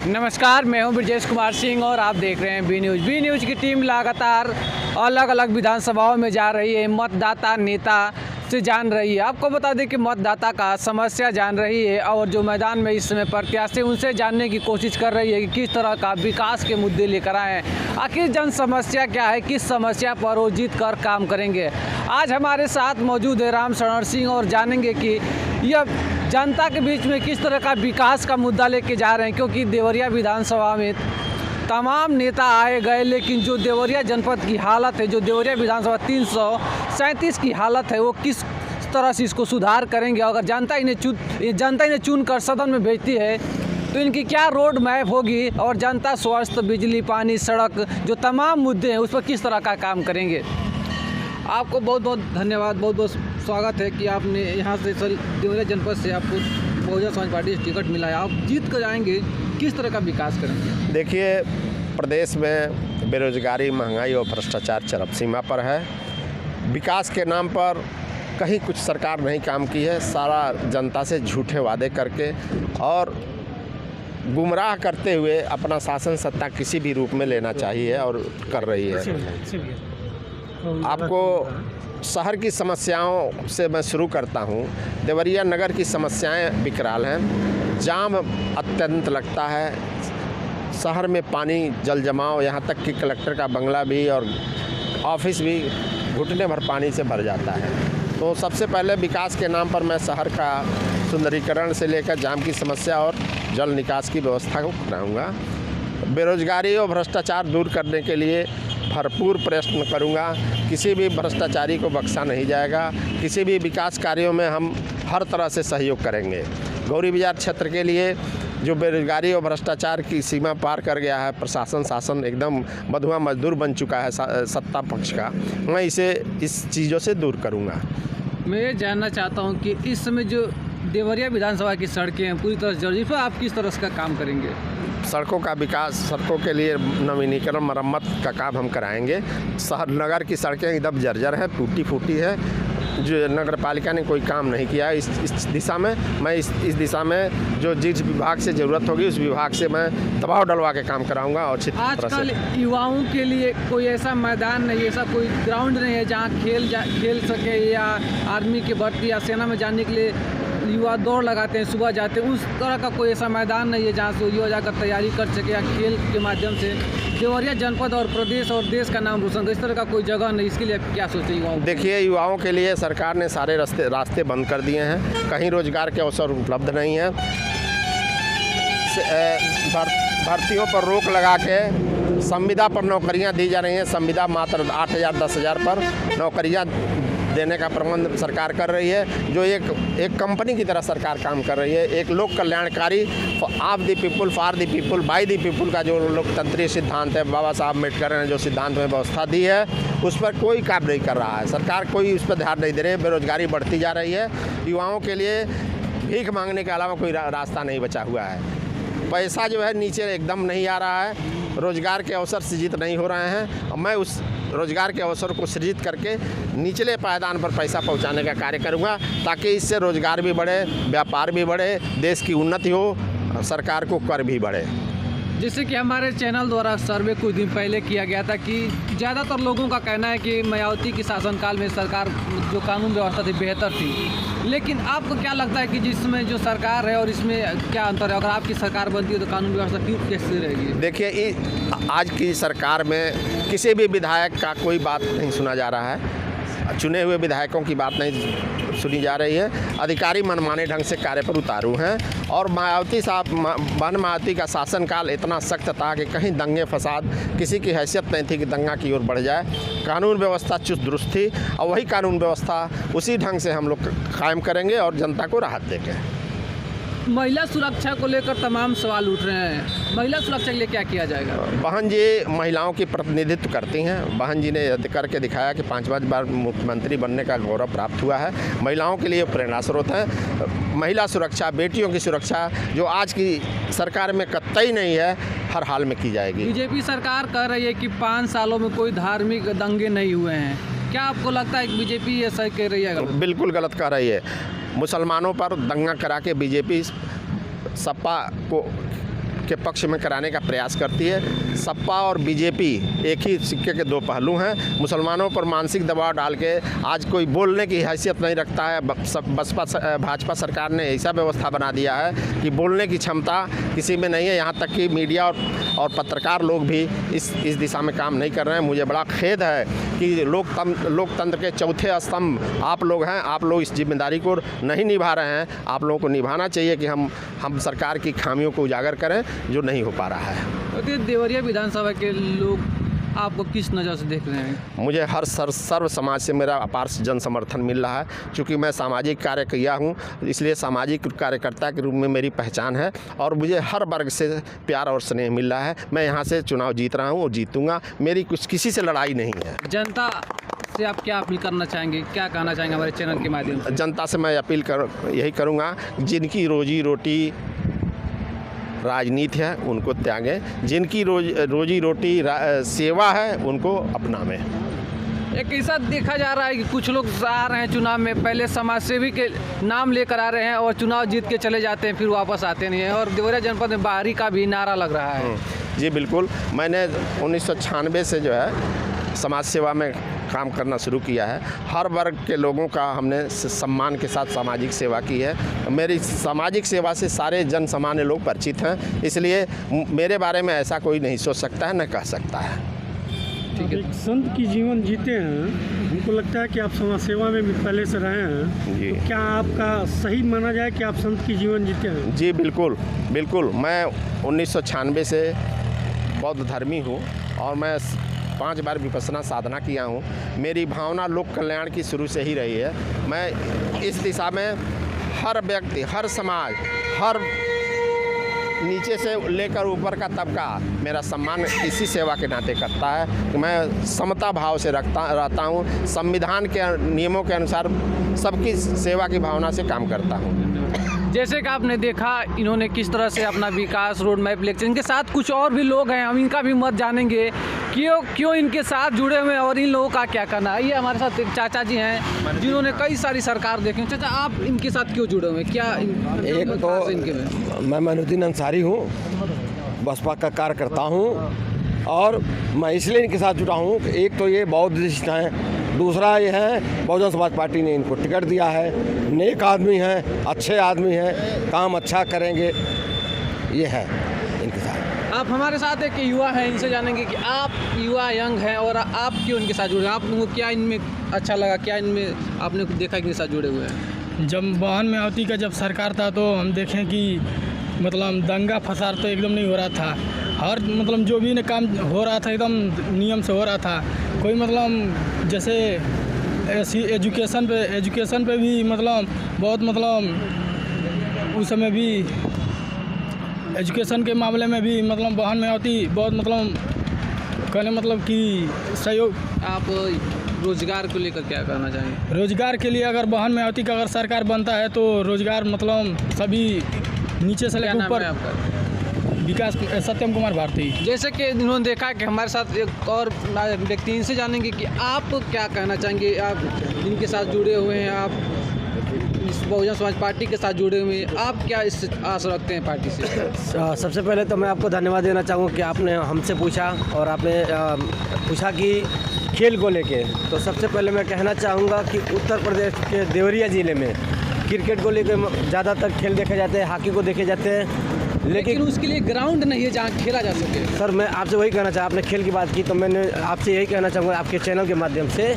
नमस्कार, मैं हूं ब्रजेश कुमार सिंह और आप देख रहे हैं बी न्यूज़ की टीम लगातार अलग अलग विधानसभाओं में जा रही है, मतदाता नेता से जान रही है। आपको बता दें कि मतदाता का समस्या जान रही है और जो मैदान में इस समय प्रत्याशी उनसे जानने की कोशिश कर रही है कि किस तरह का विकास के मुद्दे लेकर आए हैं, आखिर जन समस्या क्या है, किस समस्या पर वो जीत कर काम करेंगे। आज हमारे साथ मौजूद है राम शरण सिंह और जानेंगे कि यह जनता के बीच में किस तरह का विकास का मुद्दा लेके जा रहे हैं, क्योंकि देवरिया विधानसभा में तमाम नेता आए गए, लेकिन जो देवरिया जनपद की हालत है, जो देवरिया विधानसभा 337 की हालत है, वो किस तरह से इसको सुधार करेंगे। अगर जनता इन्हें चुन कर सदन में भेजती है तो इनकी क्या रोड मैप होगी और जनता स्वास्थ्य, बिजली, पानी, सड़क, जो तमाम मुद्दे हैं उस पर किस तरह का काम करेंगे। आपको बहुत बहुत धन्यवाद, बहुत बहुत स्वागत है कि आपने यहाँ से देवरिया जनपद से आपको बहुजन समाज पार्टी से टिकट मिला है। आप जीत कर जाएंगे, किस तरह का विकास करेंगे। देखिए, प्रदेश में बेरोजगारी, महंगाई और भ्रष्टाचार चरम सीमा पर है। विकास के नाम पर कहीं कुछ सरकार नहीं काम की है। सारा जनता से झूठे वादे करके और गुमराह करते हुए अपना शासन सत्ता किसी भी रूप में लेना चाहिए और कर रही है। आपको शहर की समस्याओं से मैं शुरू करता हूं। देवरिया नगर की समस्याएं विकराल हैं। जाम अत्यंत लगता है। शहर में पानी, जल जमाव, यहाँ तक कि कलेक्टर का बंगला भी और ऑफिस भी घुटने भर पानी से भर जाता है। तो सबसे पहले विकास के नाम पर मैं शहर का सुंदरीकरण से लेकर जाम की समस्या और जल निकास की व्यवस्था को बनाऊँगा। बेरोजगारी और भ्रष्टाचार दूर करने के लिए भरपूर प्रयत्न करूंगा। किसी भी भ्रष्टाचारी को बख्शा नहीं जाएगा। किसी भी विकास कार्यों में हम हर तरह से सहयोग करेंगे। गौरी बाजार क्षेत्र के लिए जो बेरोजगारी और भ्रष्टाचार की सीमा पार कर गया है, प्रशासन शासन एकदम बंधुआ मजदूर बन चुका है सत्ता पक्ष का, मैं इस चीज़ों से दूर करूंगा। मैं ये जानना चाहता हूँ कि इस समय जो देवरिया विधानसभा की सड़कें हैं पूरी तरह से जर्जर, पर आप किस तरह का काम करेंगे। सड़कों का विकास, सड़कों के लिए नवीनीकरण, मरम्मत का काम हम कराएंगे। शहर नगर की सड़कें एकदम जर्जर है, टूटी फूटी है, जो नगर पालिका ने कोई काम नहीं किया है इस दिशा में। मैं इस दिशा में जो जिस विभाग से ज़रूरत होगी उस विभाग से मैं दबाव डलवा के काम कराऊंगा। और आजकल युवाओं के लिए कोई ऐसा मैदान नहीं, ऐसा कोई ग्राउंड नहीं है जहाँ खेल सके, या आर्मी की भर्ती या सेना में जाने के लिए युवा दौड़ लगाते हैं, सुबह जाते हैं, उस तरह का कोई ऐसा मैदान नहीं है जहाँ से युवा जाकर तैयारी कर सके या खेल के माध्यम से देवरिया जनपद और प्रदेश और देश का नाम रोशन करे। इस तरह का कोई जगह नहीं, इसके लिए क्या सोचते युवाओं। देखिए, युवाओं के लिए सरकार ने सारे रास्ते बंद कर दिए हैं। कहीं रोजगार के अवसर उपलब्ध नहीं है। भर्तियों पर रोक लगा के संविदा पर नौकरियां दी जा रही हैं। संविदा मात्र 8,000 10,000 पर नौकरियां देने का प्रबंध सरकार कर रही है, जो एक कंपनी की तरह सरकार काम कर रही है। एक लोक कल्याणकारी, of the people, for the people, by the people का जो लोकतंत्रीय सिद्धांत है, बाबा साहब अम्बेडकर ने जो सिद्धांत में व्यवस्था दी है, उस पर कोई काम नहीं कर रहा है। सरकार कोई उस पर ध्यान नहीं दे रही है। बेरोजगारी बढ़ती जा रही है। युवाओं के लिए भीख मांगने के अलावा कोई रास्ता नहीं बचा हुआ है। पैसा जो है नीचे एकदम नहीं आ रहा है। रोजगार के अवसर सृजित नहीं हो रहे हैं। और मैं उस रोजगार के अवसर को सृजित करके निचले पायदान पर पैसा पहुंचाने का कार्य करूंगा, ताकि इससे रोजगार भी बढ़े, व्यापार भी बढ़े, देश की उन्नति हो, सरकार को कर भी बढ़े। जैसे कि हमारे चैनल द्वारा सर्वे कुछ दिन पहले किया गया था कि ज़्यादातर लोगों का कहना है कि मायावती के शासनकाल में सरकार जो कानून व्यवस्था थी बेहतर थी, लेकिन आपको क्या लगता है कि जिसमें जो सरकार है और इसमें क्या अंतर है। अगर आपकी सरकार बनती है तो कानून व्यवस्था क्यों कैसे रहेगी। देखिए, आज की सरकार में किसी भी विधायक का कोई बात नहीं सुना जा रहा है। चुने हुए विधायकों की बात नहीं सुनी जा रही है। अधिकारी मनमाने ढंग से कार्य पर उतारू हैं। और मायावती का शासनकाल इतना सख्त था कि कहीं दंगे फसाद किसी की हैसियत नहीं थी कि दंगा की ओर बढ़ जाए। कानून व्यवस्था चुस्त दुरुस्त थी और वही कानून व्यवस्था उसी ढंग से हम लोग कायम करेंगे और जनता को राहत देंगे। महिला सुरक्षा को लेकर तमाम सवाल उठ रहे हैं। महिला सुरक्षा के लिए क्या किया जाएगा। बहन जी महिलाओं की प्रतिनिधित्व करती हैं। बहन जी ने करके दिखाया कि 5 बार मुख्यमंत्री बनने का गौरव प्राप्त हुआ है। महिलाओं के लिए प्रेरणा स्रोत है। महिला सुरक्षा, बेटियों की सुरक्षा जो आज की सरकार में कतई नहीं है, हर हाल में की जाएगी। बीजेपी सरकार कह रही है कि 5 सालों में कोई धार्मिक दंगे नहीं हुए हैं। क्या आपको लगता है कि बीजेपी ये सही कह रही है। बिल्कुल गलत कह रही है। मुसलमानों पर दंगा करा के बीजेपी सपा को के पक्ष में कराने का प्रयास करती है। सपा और बीजेपी एक ही सिक्के के दो पहलू हैं। मुसलमानों पर मानसिक दबाव डाल के आज कोई बोलने की हैसियत नहीं रखता है। भाजपा सरकार ने ऐसा व्यवस्था बना दिया है कि बोलने की क्षमता किसी में नहीं है। यहाँ तक कि मीडिया और पत्रकार लोग भी इस दिशा में काम नहीं कर रहे हैं। मुझे बड़ा खेद है कि लोकतंत्र के चौथे स्तंभ आप लोग हैं। आप लोग इस जिम्मेदारी को नहीं निभा रहे हैं। आप लोगों को निभाना चाहिए कि हम सरकार की खामियों को उजागर करें, जो नहीं हो पा रहा है। तो देवरिया विधानसभा के लोग आपको किस नज़र से देख रहे हैं? मुझे हर सर्व समाज से मेरा अपार जन समर्थन मिल रहा है। चूँकि मैं सामाजिक कार्य किया हूँ, इसलिए सामाजिक कार्यकर्ता के रूप में मेरी पहचान है और मुझे हर वर्ग से प्यार और स्नेह मिल रहा है। मैं यहाँ से चुनाव जीत रहा हूँ और जीतूँगा। मेरी किसी से लड़ाई नहीं है। जनता से आप क्या अपील करना चाहेंगे, क्या कहना चाहेंगे हमारे चैनल के माध्यम से? जनता से मैं अपील यही करूँगा, जिनकी रोजी रोटी राजनीति है उनको त्यागें, जिनकी रोजी रोटी सेवा है उनको अपनावें। एक ऐसा देखा जा रहा है कि कुछ लोग आ रहे हैं चुनाव में, पहले समाज सेवी के नाम लेकर आ रहे हैं और चुनाव जीत के चले जाते हैं, फिर वापस आते नहीं हैं। और देवरिया जनपद में बाहरी का भी नारा लग रहा है। जी बिल्कुल। मैंने 1996 से जो है समाज सेवा में काम करना शुरू किया है। हर वर्ग के लोगों का हमने सम्मान के साथ सामाजिक सेवा की है। मेरी सामाजिक सेवा से सारे जन सामान्य लोग परिचित हैं, इसलिए मेरे बारे में ऐसा कोई नहीं सोच सकता है, न कह सकता है। ठीक है। एक संत की जीवन जीते हैं, हमको लगता है कि आप समाज सेवा में भी पहले से रहे हैं जी। तो क्या आपका सही माना जाए कि आप संत की जीवन जीते हैं? जी बिल्कुल बिल्कुल। मैं 1996 से बौद्ध धर्मी हूँ और मैं 5 बार विपश्यना साधना किया हूँ। मेरी भावना लोक कल्याण की शुरू से ही रही है। मैं इस दिशा में हर व्यक्ति, हर समाज, हर नीचे से लेकर ऊपर का तबका मेरा सम्मान इसी सेवा के नाते करता है कि मैं समता भाव से रहता हूँ। संविधान के नियमों के अनुसार सबकी सेवा की भावना से काम करता हूँ। जैसे कि आपने देखा इन्होंने किस तरह से अपना विकास रोड मैप लेक्चर, इनके साथ कुछ और भी लोग हैं, हम इनका भी मत जानेंगे क्यों इनके साथ जुड़े हुए हैं और इन लोगों का क्या करना है। ये हमारे साथ एक चाचा जी हैं जिन्होंने कई सारी सरकार देखी। चाचा, आप इनके साथ क्यों जुड़े हुए हैं, क्या एक तो इनके में? मैं मैनुद्दीन अंसारी हूँ, बसपा का कार्यकर्ता हूँ और मैं इसलिए इनके साथ जुड़ा हूँ कि एक तो ये बौद्ध हैं, दूसरा ये है बहुजन समाज पार्टी ने इनको टिकट दिया है। नेक आदमी हैं, अच्छे आदमी हैं, काम अच्छा करेंगे, ये है इनके साथ। आप हमारे साथ एक युवा हैं, इनसे जानेंगे कि आप युवा यंग हैं और आप क्यों इनके साथ जुड़े हैं, आप लोगों को क्या इनमें अच्छा लगा, क्या इनमें आपने देखा कि इनके साथ जुड़े हुए हैं? जब वाहन में आवती का जब सरकार था तो हम देखें कि मतलब दंगा फसाद तो एकदम नहीं हो रहा था। हर मतलब जो भी काम हो रहा था एकदम नियम से हो रहा था। कोई मतलब जैसे एजुकेशन पे भी मतलब बहुत मतलब उस समय भी एजुकेशन के मामले में भी मतलब वाहन में आवती बहुत मतलब कहने मतलब कि सहयोग। आप रोजगार को लेकर क्या कहना चाहेंगे? रोजगार के लिए अगर वाहन में आवती का अगर सरकार बनता है तो रोजगार मतलब सभी नीचे से लेकर ऊपर। विकास सत्यम कुमार भारती। जैसे कि इन्होंने देखा कि हमारे साथ एक और व्यक्ति, इनसे जानेंगे कि आप क्या कहना चाहेंगे, आप इनके साथ जुड़े हुए हैं, आप इस बहुजन समाज पार्टी के साथ जुड़े हुए हैं, आप क्या इस आस रखते हैं पार्टी से? सबसे पहले तो मैं आपको धन्यवाद देना चाहूँगा कि आपने हमसे पूछा और आपने पूछा कि खेल को लेके। तो सबसे पहले मैं कहना चाहूँगा कि उत्तर प्रदेश के देवरिया ज़िले में क्रिकेट को लेकर ज़्यादातर खेल देखे जाते हैं, हॉकी को देखे जाते हैं, लेकिन उसके लिए ग्राउंड नहीं है जहाँ खेला जा सके। सर मैं आपसे वही कहना चाहा, आपने खेल की बात की तो मैंने आपसे यही कहना चाहूँगा आपके चैनल के माध्यम से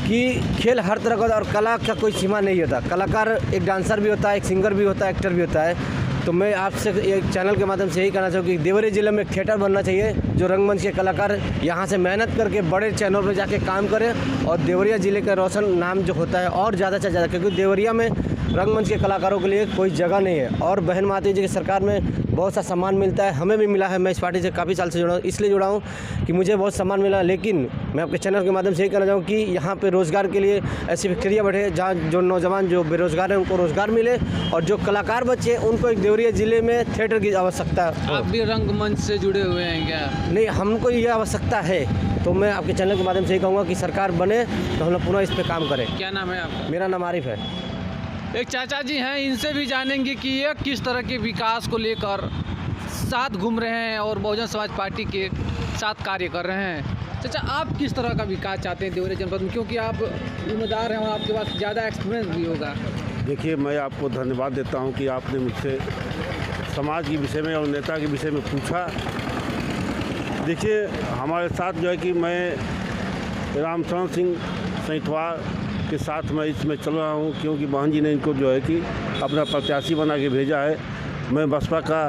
कि खेल हर तरह का और कला का कोई सीमा नहीं होता। कलाकार एक डांसर भी होता है, एक सिंगर भी होता है, एक्टर भी होता है। तो मैं आपसे एक चैनल के माध्यम से यही कहना चाहूँगा कि देवरिया ज़िले में एक थिएटर बनना चाहिए, जो रंगमंच के कलाकार यहाँ से मेहनत करके बड़े चैनल पर जाके काम करें और देवरिया ज़िले का रोशन नाम जो होता है और ज़्यादा से ज़्यादा, क्योंकि देवरिया में रंगमंच के कलाकारों के लिए कोई जगह नहीं है। और बहन माता जी की सरकार में बहुत सा सम्मान मिलता है, हमें भी मिला है। मैं इस पार्टी से काफ़ी साल से जुड़ा हूँ, इसलिए जुड़ा हूँ कि मुझे बहुत सम्मान मिला। लेकिन मैं आपके चैनल के माध्यम से यही कहना चाहूँ कि यहाँ पे रोज़गार के लिए ऐसी फैक्ट्रियाँ बैठे जहाँ जो नौजवान जो बेरोज़गार हैं उनको रोज़गार मिले और जो कलाकार बच्चे उनको एक देवरिया ज़िले में थिएटर की आवश्यकता है। आप भी रंगमंच से जुड़े हुए हैं क्या? नहीं, हमको ये आवश्यकता है। तो मैं आपके चैनल के माध्यम से यही कहूँगा कि सरकार बने तो हम लोग पुनः इस पर काम करें। क्या नाम है आपका? मेरा नाम आरिफ है। एक चाचा जी हैं, इनसे भी जानेंगे कि ये किस तरह के विकास को लेकर साथ घूम रहे हैं और बहुजन समाज पार्टी के साथ कार्य कर रहे हैं। चाचा, आप किस तरह का विकास चाहते हैं देवरिया जनपद में, क्योंकि आप उम्मीदवार हैं और आपके पास ज़्यादा एक्सपीरियंस भी होगा। देखिए, मैं आपको धन्यवाद देता हूं कि आपने मुझसे समाज के विषय में और नेता के विषय में पूछा। देखिए, हमारे साथ जो है कि मैं रामचरण सिंह सैंथवा के साथ मैं इसमें चल रहा हूं, क्योंकि बहन जी ने इनको जो है कि अपना प्रत्याशी बना के भेजा है। मैं बसपा का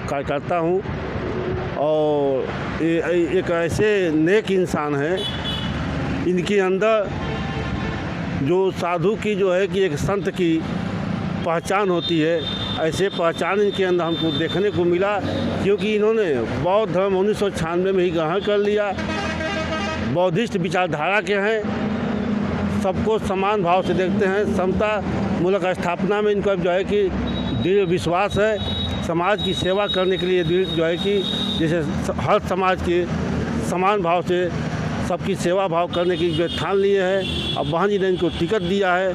कार्यकर्ता हूं और एक ऐसे नेक इंसान हैं, इनके अंदर जो साधु की जो है कि एक संत की पहचान होती है, ऐसे पहचान इनके अंदर हमको देखने को मिला, क्योंकि इन्होंने बौद्ध धर्म 1996 में ही ग्रहण कर लिया। बौद्धिस्ट विचारधारा के हैं, सबको समान भाव से देखते हैं, समता मूलक स्थापना में इनका जो है कि दृढ़ विश्वास है। समाज की सेवा करने के लिए जो है कि जैसे हर समाज के समान भाव से सबकी सेवा भाव करने की जो ठान लिए हैं। अब बहन जी ने इनको टिकट दिया है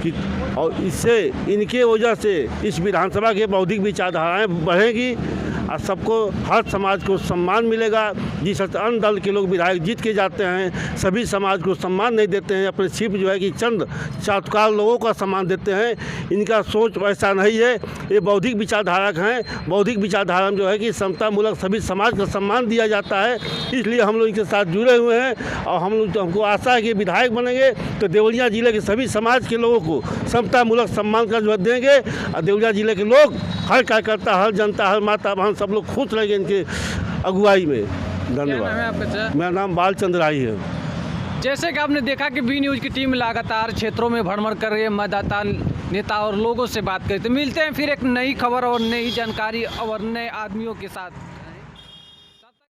कि और इससे इनके वजह से इस विधानसभा के बौद्धिक विचारधाराएँ बढ़ेगी और सबको हर समाज को सम्मान मिलेगा। जिस अन्य दल के लोग विधायक जीत के जाते हैं, सभी समाज को सम्मान नहीं देते हैं, अपने सिर्फ जो है कि चंद चाटुकार लोगों का सम्मान देते हैं। इनका सोच वैसा नहीं है, ये बौद्धिक विचारधारक हैं। बौद्धिक विचारधारा में जो है कि समता मूलक सभी समाज को सम्मान दिया जाता है, इसलिए हम लोग इनके साथ जुड़े हुए हैं। और हमको आशा है कि विधायक बनेंगे तो देवरिया जिले के सभी समाज के लोगों को समता मूलक सम्मान का जो देंगे और देवरिया जिले के लोग, हर कार्यकर्ता, हर जनता, हर माता बहन सब लोग खुश रहेंगे इनके अगुवाई में। धन्यवाद। मेरा नाम बालचंद्र राही है। जैसे कि आपने देखा कि बी न्यूज़ की टीम लगातार क्षेत्रों में भ्रमण कर रही है, मतदाता, नेता और लोगों से बात करते। मिलते हैं फिर एक नई खबर और नई जानकारी और नए आदमियों के साथ।